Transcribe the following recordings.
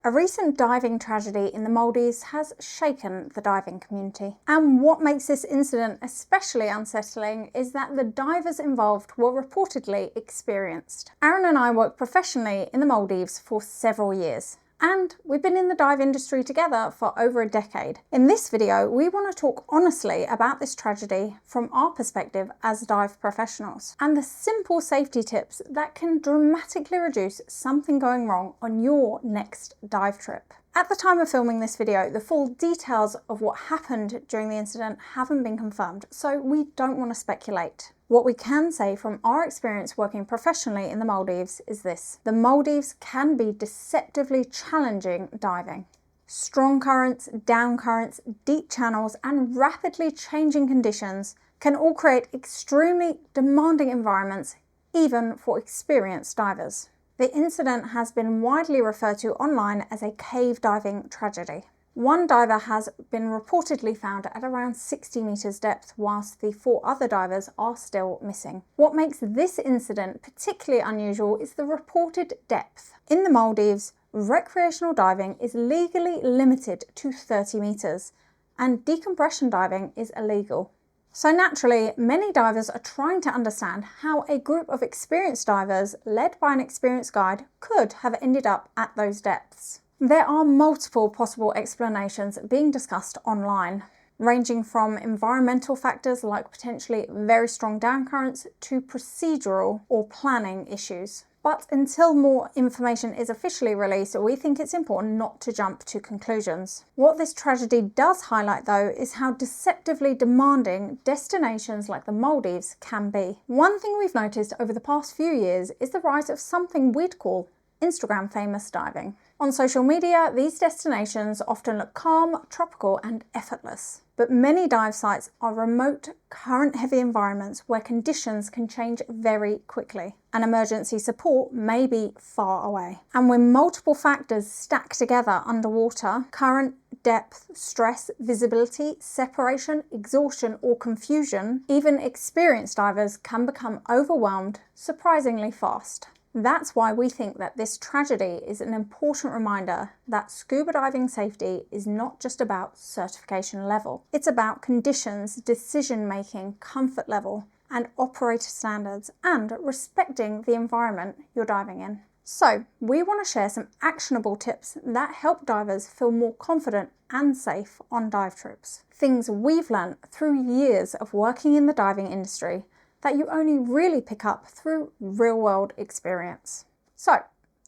A recent diving tragedy in the Maldives has shaken the diving community. And what makes this incident especially unsettling is that the divers involved were reportedly experienced. Aaron and I worked professionally in the Maldives for several years. And we've been in the dive industry together for over a decade. In this video, we want to talk honestly about this tragedy from our perspective as dive professionals and the simple safety tips that can dramatically reduce something going wrong on your next dive trip. At the time of filming this video, the full details of what happened during the incident haven't been confirmed, so we don't want to speculate. What we can say from our experience working professionally in the Maldives is this: the Maldives can be deceptively challenging diving. Strong currents, down currents, deep channels, and rapidly changing conditions can all create extremely demanding environments, even for experienced divers. The incident has been widely referred to online as a cave diving tragedy. One diver has been reportedly found at around 60 meters depth, whilst the 4 other divers are still missing. What makes this incident particularly unusual is the reported depth. In the Maldives, recreational diving is legally limited to 30 meters, and decompression diving is illegal. So naturally, many divers are trying to understand how a group of experienced divers, led by an experienced guide, could have ended up at those depths. There are multiple possible explanations being discussed online, ranging from environmental factors like potentially very strong down currents to procedural or planning issues. But until more information is officially released, we think it's important not to jump to conclusions. What this tragedy does highlight, though, is how deceptively demanding destinations like the Maldives can be. One thing we've noticed over the past few years is the rise of something we'd call Instagram famous diving. On social media, these destinations often look calm, tropical, and effortless. But many dive sites are remote, current-heavy environments where conditions can change very quickly, and emergency support may be far away. And when multiple factors stack together underwater, current, depth, stress, visibility, separation, exhaustion, or confusion, even experienced divers can become overwhelmed surprisingly fast. That's why we think that this tragedy is an important reminder that scuba diving safety is not just about certification level. It's about conditions, decision-making, comfort level, and operator standards, and respecting the environment you're diving in. So, we want to share some actionable tips that help divers feel more confident and safe on dive trips. Things we've learned through years of working in the diving industry that you only really pick up through real-world experience. So,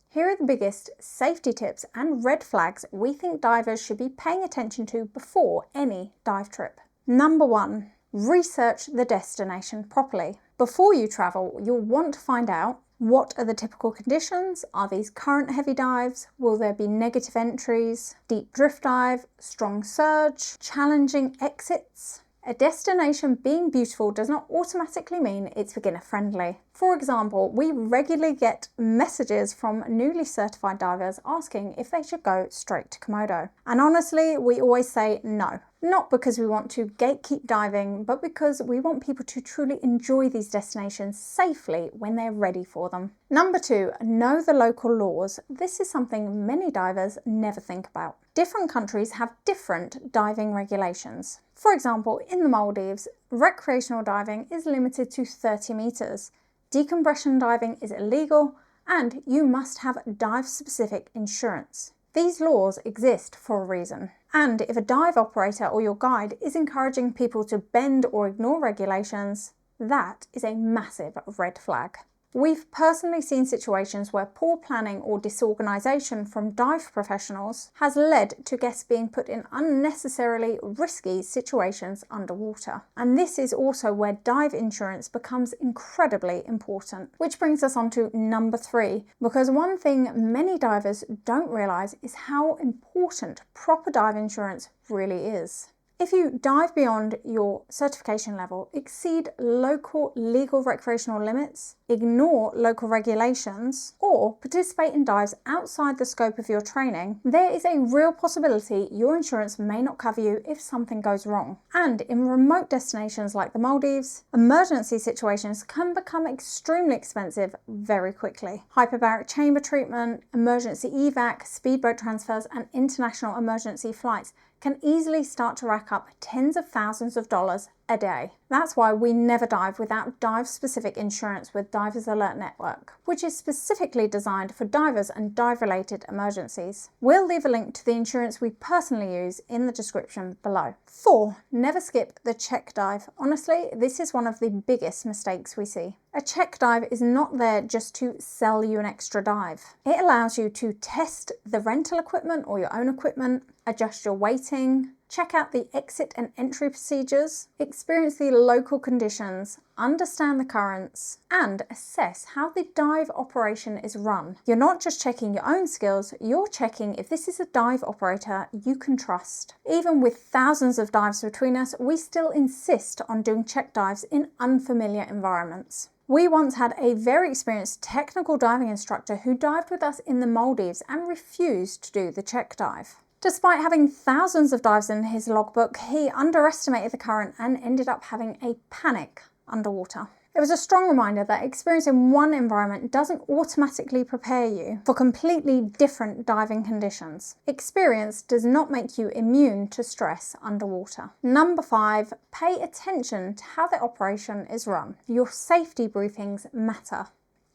here are the biggest safety tips and red flags we think divers should be paying attention to before any dive trip. Number 1, research the destination properly. Before you travel, you'll want to find out: what are the typical conditions? Are these current heavy dives? Will there be negative entries, deep drift dive, strong surge, challenging exits? A destination being beautiful does not automatically mean it's beginner friendly. For example, we regularly get messages from newly certified divers asking if they should go straight to Komodo. And honestly, we always say no. Not because we want to gatekeep diving, but because we want people to truly enjoy these destinations safely when they're ready for them. Number 2, know the local laws. This is something many divers never think about. Different countries have different diving regulations. For example, in the Maldives, recreational diving is limited to 30 meters. Decompression diving is illegal, and you must have dive-specific insurance. These laws exist for a reason. And if a dive operator or your guide is encouraging people to bend or ignore regulations, that is a massive red flag. We've personally seen situations where poor planning or disorganisation from dive professionals has led to guests being put in unnecessarily risky situations underwater. And this is also where dive insurance becomes incredibly important. Which brings us on to number 3, because one thing many divers don't realise is how important proper dive insurance really is. If you dive beyond your certification level, exceed local legal recreational limits, ignore local regulations, or participate in dives outside the scope of your training, there is a real possibility your insurance may not cover you if something goes wrong. And in remote destinations like the Maldives, emergency situations can become extremely expensive very quickly. Hyperbaric chamber treatment, emergency evac, speedboat transfers, and international emergency flights can easily start to rack up tens of thousands of dollars a day. That's why we never dive without dive-specific insurance with Divers Alert Network, which is specifically designed for divers and dive-related emergencies. We'll leave a link to the insurance we personally use in the description below. 4. Never skip the check dive. Honestly, this is one of the biggest mistakes we see. A check dive is not there just to sell you an extra dive. It allows you to test the rental equipment or your own equipment, adjust your weighting, check out the exit and entry procedures, experience the local conditions, understand the currents, and assess how the dive operation is run. You're not just checking your own skills, you're checking if this is a dive operator you can trust. Even with thousands of dives between us, we still insist on doing check dives in unfamiliar environments. We once had a very experienced technical diving instructor who dived with us in the Maldives and refused to do the check dive. Despite having thousands of dives in his logbook, he underestimated the current and ended up having a panic underwater. It was a strong reminder that experience in one environment doesn't automatically prepare you for completely different diving conditions. Experience does not make you immune to stress underwater. Number 5, pay attention to how the operation is run. Your safety briefings matter.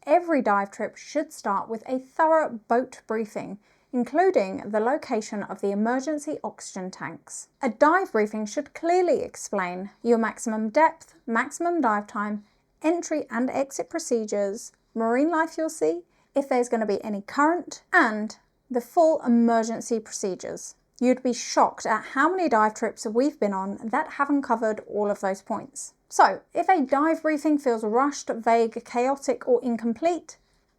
Every dive trip should start with a thorough boat briefing, including the location of the emergency oxygen tanks. A dive briefing should clearly explain your maximum depth, maximum dive time, entry and exit procedures, marine life you'll see, if there's going to be any current, and the full emergency procedures. You'd be shocked at how many dive trips we've been on that haven't covered all of those points. So, if a dive briefing feels rushed, vague, chaotic, or incomplete,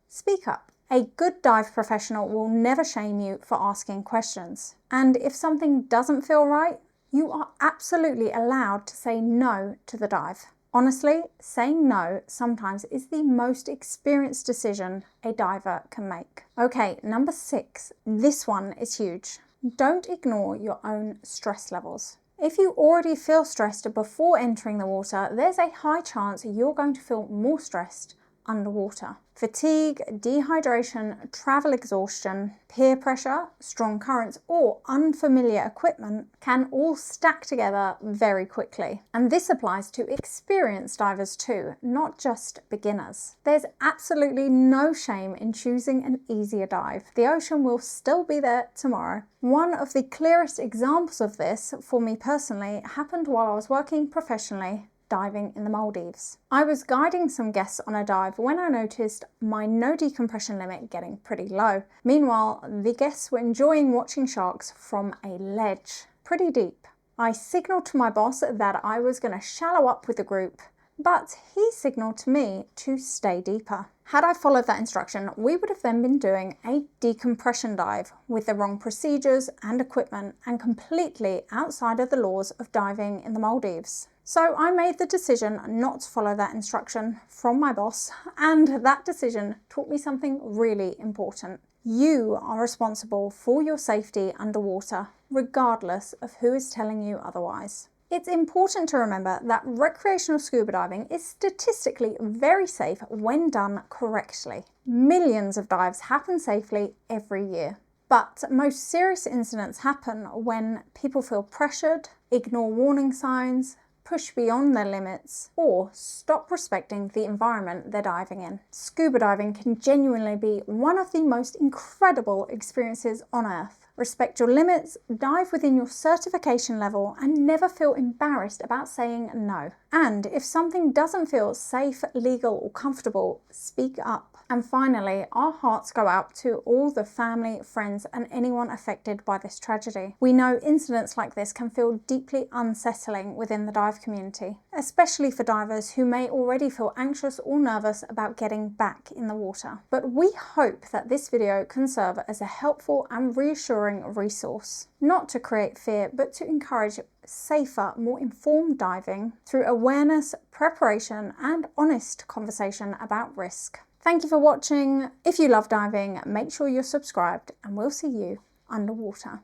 speak up. A good dive professional will never shame you for asking questions. And if something doesn't feel right, you are absolutely allowed to say no to the dive. Honestly, saying no sometimes is the most experienced decision a diver can make. Okay, number 6. This one is huge. Don't ignore your own stress levels. If you already feel stressed before entering the water, there's a high chance you're going to feel more stressed underwater. Fatigue, dehydration, travel exhaustion, peer pressure, strong currents, or unfamiliar equipment can all stack together very quickly. And this applies to experienced divers too, not just beginners. There's absolutely no shame in choosing an easier dive. The ocean will still be there tomorrow. One of the clearest examples of this, for me personally, happened while I was working professionally diving in the Maldives. I was guiding some guests on a dive when I noticed my no decompression limit getting pretty low. Meanwhile, the guests were enjoying watching sharks from a ledge, pretty deep. I signaled to my boss that I was going to shallow up with the group, but he signaled to me to stay deeper. Had I followed that instruction, we would have then been doing a decompression dive with the wrong procedures and equipment and completely outside of the laws of diving in the Maldives. So I made the decision not to follow that instruction from my boss, and that decision taught me something really important. You are responsible for your safety underwater, regardless of who is telling you otherwise. It's important to remember that recreational scuba diving is statistically very safe when done correctly. Millions of dives happen safely every year. But most serious incidents happen when people feel pressured, ignore warning signs, push beyond their limits, or stop respecting the environment they're diving in. Scuba diving can genuinely be one of the most incredible experiences on Earth. Respect your limits, dive within your certification level, and never feel embarrassed about saying no. And if something doesn't feel safe, legal, or comfortable, speak up. And finally, our hearts go out to all the family, friends, and anyone affected by this tragedy. We know incidents like this can feel deeply unsettling within the dive community, especially for divers who may already feel anxious or nervous about getting back in the water. But we hope that this video can serve as a helpful and reassuring empowering resource, not to create fear, but to encourage safer, more informed diving through awareness, preparation, and honest conversation about risk. Thank you for watching. If you love diving, make sure you're subscribed, and we'll see you underwater.